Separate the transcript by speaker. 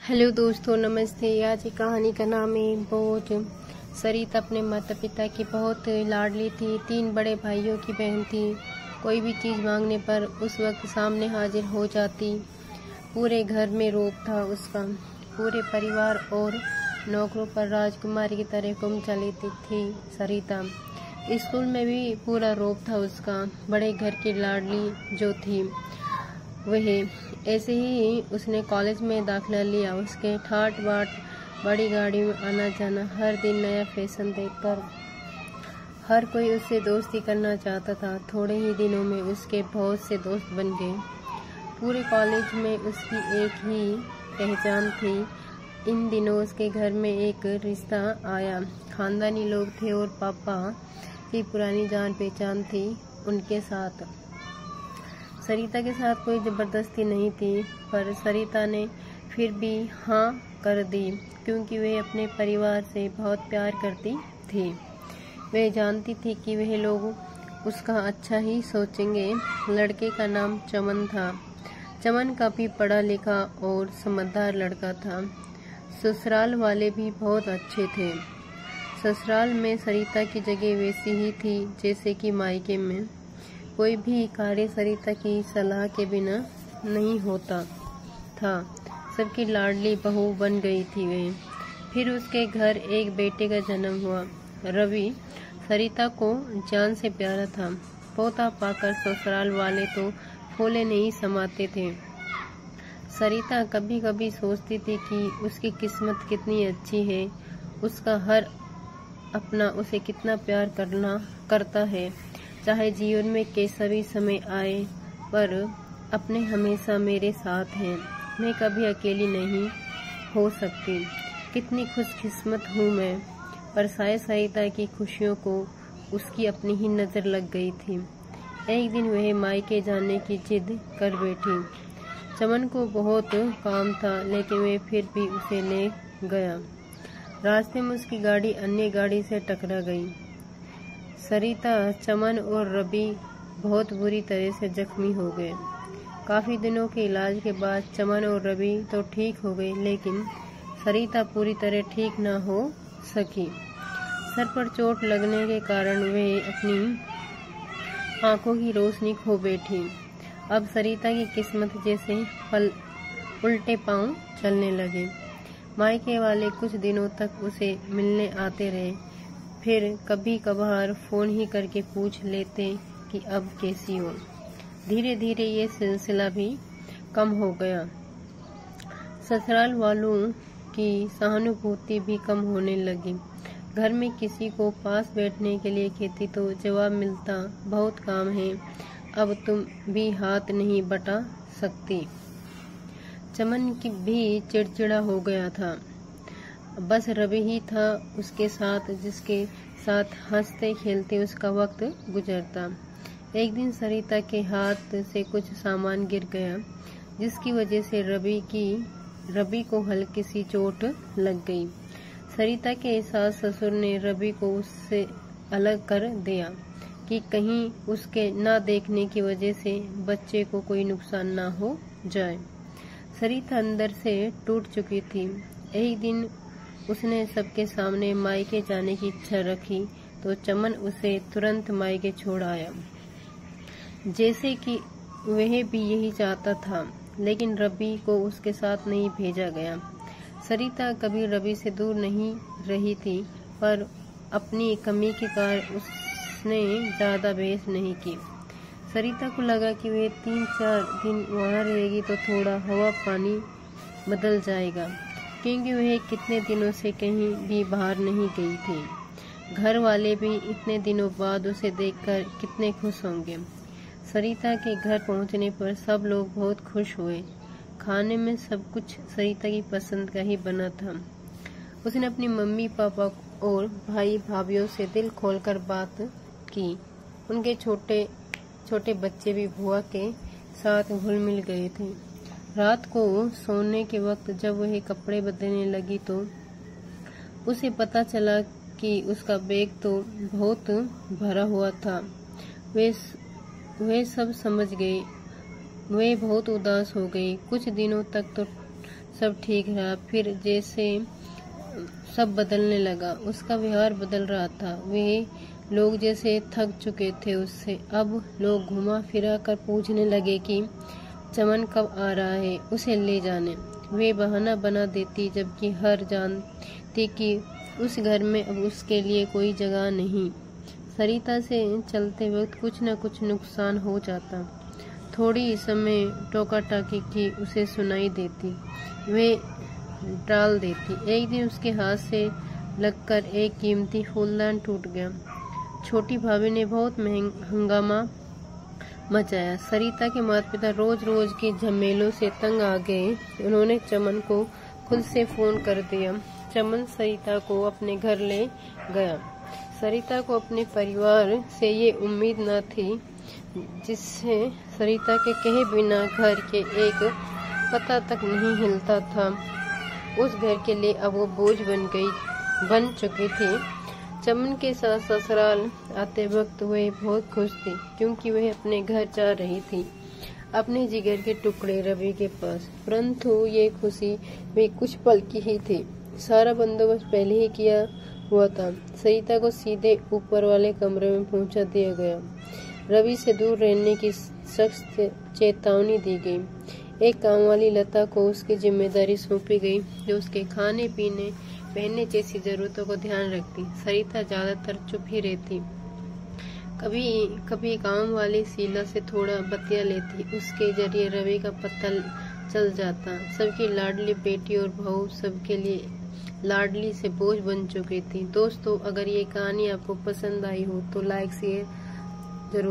Speaker 1: Hello दोस्तों, नमस्ते। आज की कहानी का नाम है बोझ। सरिता अपने माता पिता की बहुत लाडली थी। 3 बड़े भाइयों की बहन थी। कोई भी चीज़ मांगने पर उस वक्त सामने हाजिर हो जाती। पूरे घर में रोब था उसका। पूरे परिवार और नौकरों पर राजकुमारी की तरह घूम चली थी सरिता। स्कूल में भी पूरा रोब था उसका। बड़े घर की लाडली जो थी वह। ऐसे ही उसने कॉलेज में दाखिला लिया। उसके ठाट बाट, बड़ी गाड़ी में आना जाना, हर दिन नया फैशन देखकर हर कोई उससे दोस्ती करना चाहता था। थोड़े ही दिनों में उसके बहुत से दोस्त बन गए। पूरे कॉलेज में उसकी एक ही पहचान थी। इन दिनों उसके घर में एक रिश्ता आया। खानदानी लोग थे और पापा की पुरानी जान पहचान थी उनके साथ। सरिता के साथ कोई जबरदस्ती नहीं थी, पर सरिता ने फिर भी हाँ कर दी, क्योंकि वह अपने परिवार से बहुत प्यार करती थी। वह जानती थी कि वह लोग उसका अच्छा ही सोचेंगे। लड़के का नाम चमन था। चमन काफी पढ़ा लिखा और समझदार लड़का था। ससुराल वाले भी बहुत अच्छे थे। ससुराल में सरिता की जगह वैसी ही थी जैसे कि मायके में। कोई भी कार्य सरिता की सलाह के बिना नहीं होता था। सबकी लाडली बहू बन गई थी वह। फिर उसके घर एक बेटे का जन्म हुआ। रवि सरिता को जान से प्यारा था। पोता पाकर ससुराल वाले तो फूले नहीं समाते थे। सरिता कभी कभी सोचती थी कि उसकी किस्मत कितनी अच्छी है। उसका हर अपना उसे कितना प्यार करता है। चाहे जीवन में कैसा भी समय आए, पर अपने हमेशा मेरे साथ हैं। मैं कभी अकेली नहीं हो सकती। कितनी खुशकिस्मत हूँ मैं। पर शायद सरिता की खुशियों को उसकी अपनी ही नजर लग गई थी। एक दिन वह मायके जाने की जिद कर बैठी। चमन को बहुत काम था, लेकिन वह फिर भी उसे ले गया। रास्ते में उसकी गाड़ी अन्य गाड़ी से टकरा गई। सरिता, चमन और रवि बहुत बुरी तरह से जख्मी हो गए। काफी दिनों के इलाज के बाद चमन और रवि तो ठीक हो गए, लेकिन सरिता पूरी तरह ठीक न हो सकी। सर पर चोट लगने के कारण वे अपनी आंखों की रोशनी खो बैठी। अब सरिता की किस्मत जैसे उल्टे पांव चलने लगे। मायके वाले कुछ दिनों तक उसे मिलने आते रहे। फिर कभी कभार फोन ही करके पूछ लेते कि अब कैसी हो। धीरे धीरे ये सिलसिला भी कम हो गया। ससुराल वालों की सहानुभूति भी कम होने लगी। घर में किसी को पास बैठने के लिए कहती तो जवाब मिलता, बहुत काम है, अब तुम भी हाथ नहीं बटा सकती। चमन की भी चिड़चिड़ा हो गया था। बस रवि ही था उसके साथ, जिसके साथ हंसते खेलते उसका वक्त गुजरता। एक दिन सरिता के हाथ से कुछ सामान गिर गया, जिसकी वजह से रवि को हल्की सी चोट लग गई। सरिता के सास ससुर ने रवि को उससे अलग कर दिया कि कहीं उसके न देखने की वजह से बच्चे को कोई नुकसान न हो जाए। सरिता अंदर से टूट चुकी थी। एक दिन उसने सबके सामने मायके जाने की इच्छा रखी तो चमन उसे तुरंत मायके छोड़ आया, जैसे कि वह भी यही चाहता था। लेकिन रवि को उसके साथ नहीं भेजा गया। सरिता कभी रवि से दूर नहीं रही थी, पर अपनी कमी के कारण उसने ज्यादा बहस नहीं की। सरिता को लगा कि वह 3-4 दिन वहाँ रहेगी तो थोड़ा हवा पानी बदल जाएगा, क्योंकि वह कितने दिनों से कहीं भी बाहर नहीं गई थी। घर वाले भी इतने दिनों बाद उसे देखकर कितने खुश होंगे। सरिता के घर पहुंचने पर सब लोग बहुत खुश हुए। खाने में सब कुछ सरिता की पसंद का ही बना था। उसने अपनी मम्मी पापा और भाई भाभीियों से दिल खोलकर बात की। उनके छोटे छोटे बच्चे भी बुआ के साथ घुल मिल गए थे। रात को सोने के वक्त जब वह कपड़े बदलने लगी तो उसे पता चला कि उसका बैग तो बहुत भरा हुआ था। वे सब समझ गए। वे बहुत उदास हो गई। कुछ दिनों तक तो सब ठीक रहा, फिर जैसे सब बदलने लगा। उसका व्यवहार बदल रहा था। वे लोग जैसे थक चुके थे उससे। अब लोग घुमा फिरा कर पूछने लगे कि चमन कब आ रहा है उसे ले जाने। वे बहाना बना देती, जबकि हर जानती कि उस घर में अब उसके लिए कोई जगह नहीं। सरिता से चलते वक्त कुछ न कुछ नुकसान हो जाता। थोड़ी समय टोका टाकी की उसे सुनाई देती, वे टाल देती। एक दिन उसके हाथ से लगकर एक कीमती फूलदान टूट गया। छोटी भाभी ने बहुत हंगामा मचाया। सरिता के माता पिता रोज रोज के झमेलों से तंग आ गए। उन्होंने चमन को खुद से फोन कर दिया। चमन सरिता को अपने घर ले गया। सरिता को अपने परिवार से ये उम्मीद न थी, जिससे सरिता के कहे बिना घर के एक पता तक नहीं हिलता था। उस घर के लिए अब वो बोझ बन चुकी थी। चमन के साथ ससुराल आते वक्त वह बहुत खुश थी, क्योंकि वह अपने घर जा रही थी, अपने जिगर के टुकड़े रवि के पास। परंतु ये खुशी वे कुछ पल की ही थी। सारा बंदोबस्त पहले ही किया हुआ था। सरिता को सीधे ऊपर वाले कमरे में पहुंचा दिया गया। रवि से दूर रहने की सख्त चेतावनी दी गई। एक काम वाली लता को उसकी जिम्मेदारी सौंपी गई, जो उसके खाने पीने पहनने जैसी जरूरतों को ध्यान रखती। सरिता ज्यादातर चुप ही रहती। कभी कभी काम वाली शीला से थोड़ा बतिया लेती। उसके जरिए रवि का पता चल जाता। सबकी लाडली बेटी और बहू सबके लिए लाडली से बोझ बन चुकी थी। दोस्तों, अगर ये कहानी आपको पसंद आई हो तो लाइक शेयर जरूर